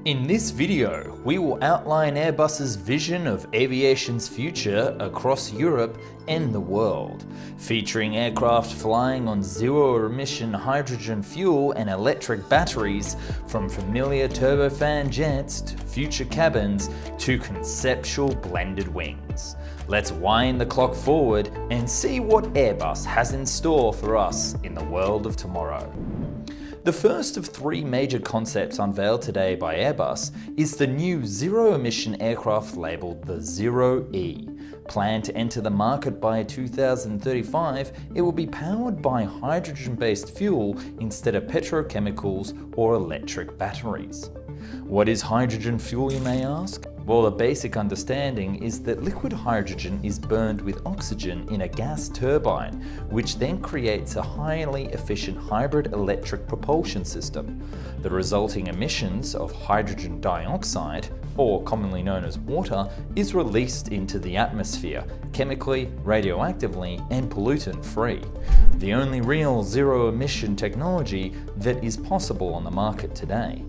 In this video, we will outline Airbus's vision of aviation's future across Europe and the world, featuring aircraft flying on zero-emission hydrogen fuel and electric batteries, from familiar turbofan jets to future cabins to conceptual blended wings. Let's wind the clock forward and see what Airbus has in store for us in the world of tomorrow. The first of three major concepts unveiled today by Airbus is the new zero-emission aircraft labelled the ZEROe. Planned to enter the market by 2035, it will be powered by hydrogen-based fuel instead of petrochemicals or electric batteries. What is hydrogen fuel, you may ask? Well, the basic understanding is that liquid hydrogen is burned with oxygen in a gas turbine, which then creates a highly efficient hybrid electric propulsion system. The resulting emissions of hydrogen dioxide, or commonly known as water, is released into the atmosphere, chemically, radioactively, and pollutant-free. The only real zero-emission technology that is possible on the market today.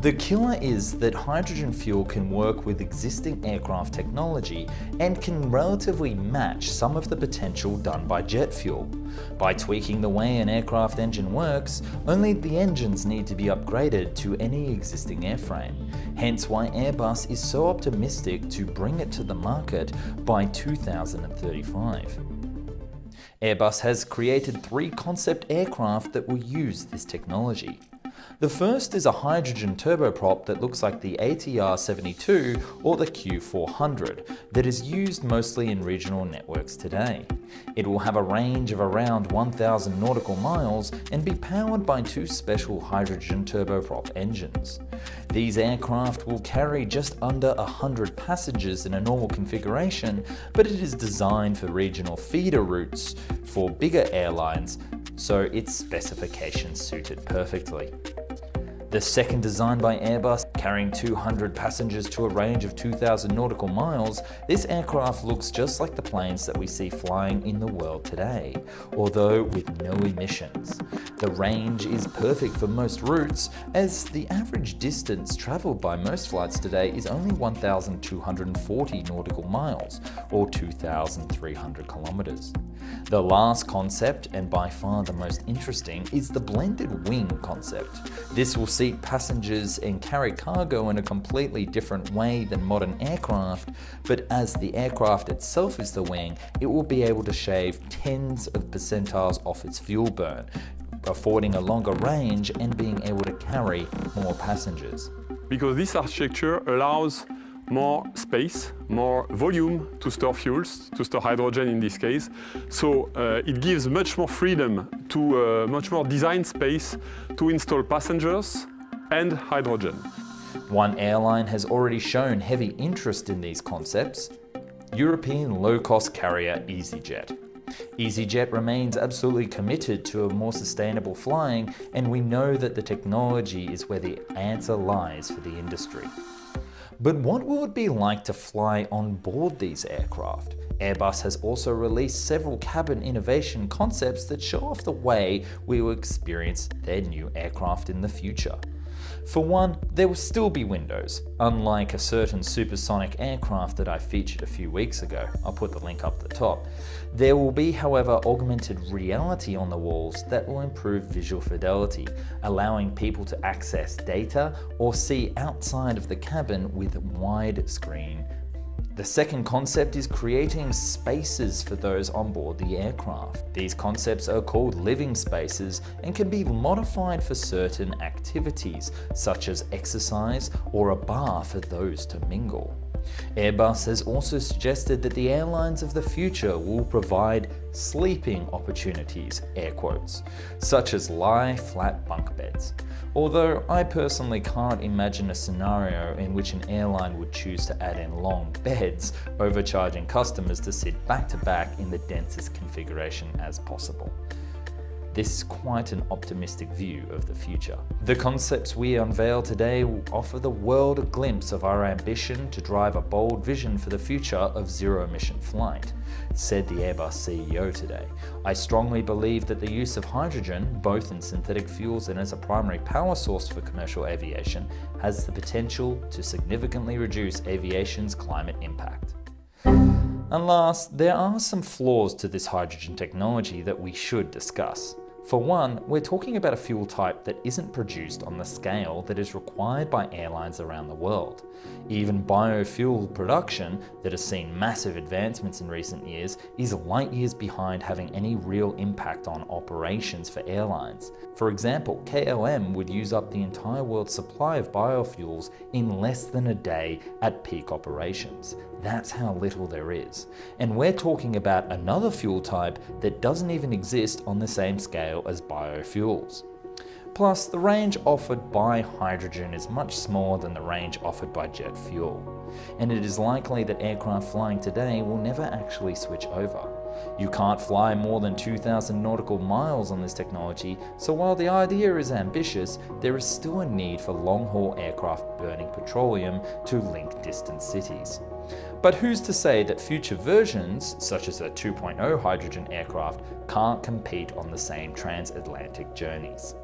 The killer is that hydrogen fuel can work with existing aircraft technology and can relatively match some of the potential done by jet fuel. By tweaking the way an aircraft engine works, only the engines need to be upgraded to any existing airframe. Hence why Airbus is so optimistic to bring it to the market by 2035. Airbus has created three concept aircraft that will use this technology. The first is a hydrogen turboprop that looks like the ATR-72 or the Q400 that is used mostly in regional networks today. It will have a range of around 1,000 nautical miles and be powered by two special hydrogen turboprop engines. These aircraft will carry just under 100 passengers in a normal configuration, but it is designed for regional feeder routes for bigger airlines, so its specifications suit it perfectly. The second, designed by Airbus, carrying 200 passengers to a range of 2,000 nautical miles, this aircraft looks just like the planes that we see flying in the world today, although with no emissions. The range is perfect for most routes, as the average distance travelled by most flights today is only 1,240 nautical miles, or 2,300 kilometres. The last concept, and by far the most interesting, is the blended wing concept. This will seat passengers and carry cargo in a completely different way than modern aircraft, but as the aircraft itself is the wing, it will be able to shave tens of percentiles off its fuel burn, affording a longer range and being able to carry more passengers. Because this architecture allows more space, more volume to store fuels, to store hydrogen in this case. So it gives much more freedom to much more design space to install passengers and hydrogen. One airline has already shown heavy interest in these concepts: European low-cost carrier EasyJet. EasyJet remains absolutely committed to a more sustainable flying, and we know that the technology is where the answer lies for the industry. But what will it be like to fly on board these aircraft? Airbus has also released several cabin innovation concepts that show off the way we will experience their new aircraft in the future. For one, there will still be windows, unlike a certain supersonic aircraft that I featured a few weeks ago. I'll put the link up the top. There will be, however, augmented reality on the walls that will improve visual fidelity, allowing people to access data or see outside of the cabin with widescreen. The second concept is creating spaces for those on board the aircraft. These concepts are called living spaces and can be modified for certain activities, such as exercise or a bar for those to mingle. Airbus has also suggested that the airlines of the future will provide sleeping opportunities, air quotes, such as lie-flat bunk beds. Although I personally can't imagine a scenario in which an airline would choose to add in long beds, overcharging customers to sit back to back in the densest configuration as possible. this is quite an optimistic view of the future. The concepts we unveil today will offer the world a glimpse of our ambition to drive a bold vision for the future of zero-emission flight, said the Airbus CEO today. I strongly believe that the use of hydrogen, both in synthetic fuels and as a primary power source for commercial aviation, has the potential to significantly reduce aviation's climate impact. And last, there are some flaws to this hydrogen technology that we should discuss. For one, we're talking about a fuel type that isn't produced on the scale that is required by airlines around the world. Even biofuel production, that has seen massive advancements in recent years, is light years behind having any real impact on operations for airlines. For example, KLM would use up the entire world's supply of biofuels in less than a day at peak operations. That's how little there is. And we're talking about another fuel type that doesn't even exist on the same scale as biofuels. Plus, the range offered by hydrogen is much smaller than the range offered by jet fuel. And it is likely that aircraft flying today will never actually switch over. You can't fly more than 2,000 nautical miles on this technology, so while the idea is ambitious, there is still a need for long-haul aircraft burning petroleum to link distant cities. But who's to say that future versions, such as a 2.0 hydrogen aircraft, can't compete on the same transatlantic journeys?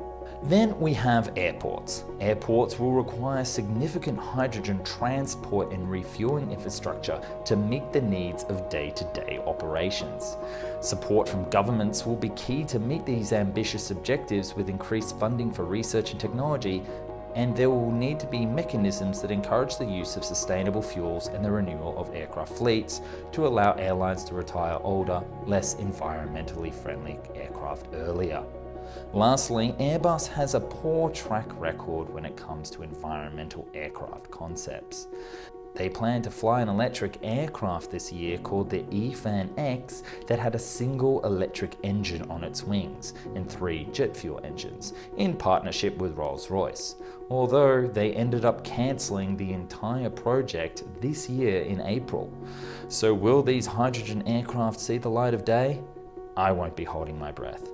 Then we have airports. Airports will require significant hydrogen transport and refueling infrastructure to meet the needs of day-to-day operations. Support from governments will be key to meet these ambitious objectives with increased funding for research and technology, and there will need to be mechanisms that encourage the use of sustainable fuels and the renewal of aircraft fleets to allow airlines to retire older, less environmentally friendly aircraft earlier. Lastly, Airbus has a poor track record when it comes to environmental aircraft concepts. They plan to fly an electric aircraft this year called the E-Fan X that had a single electric engine on its wings and 3 jet fuel engines, in partnership with Rolls-Royce, although they ended up cancelling the entire project this year in April. So will these hydrogen aircraft see the light of day? I won't be holding my breath.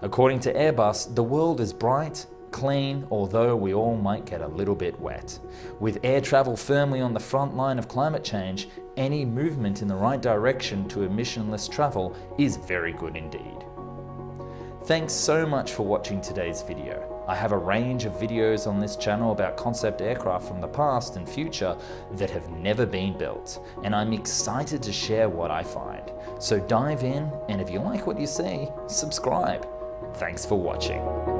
According to Airbus, the world is bright, clean, although we all might get a little bit wet. With air travel firmly on the front line of climate change, any movement in the right direction to emissionless travel is very good indeed. Thanks so much for watching today's video. I have a range of videos on this channel about concept aircraft from the past and future that have never been built, and I'm excited to share what I find. So dive in, and if you like what you see, subscribe. Thanks for watching.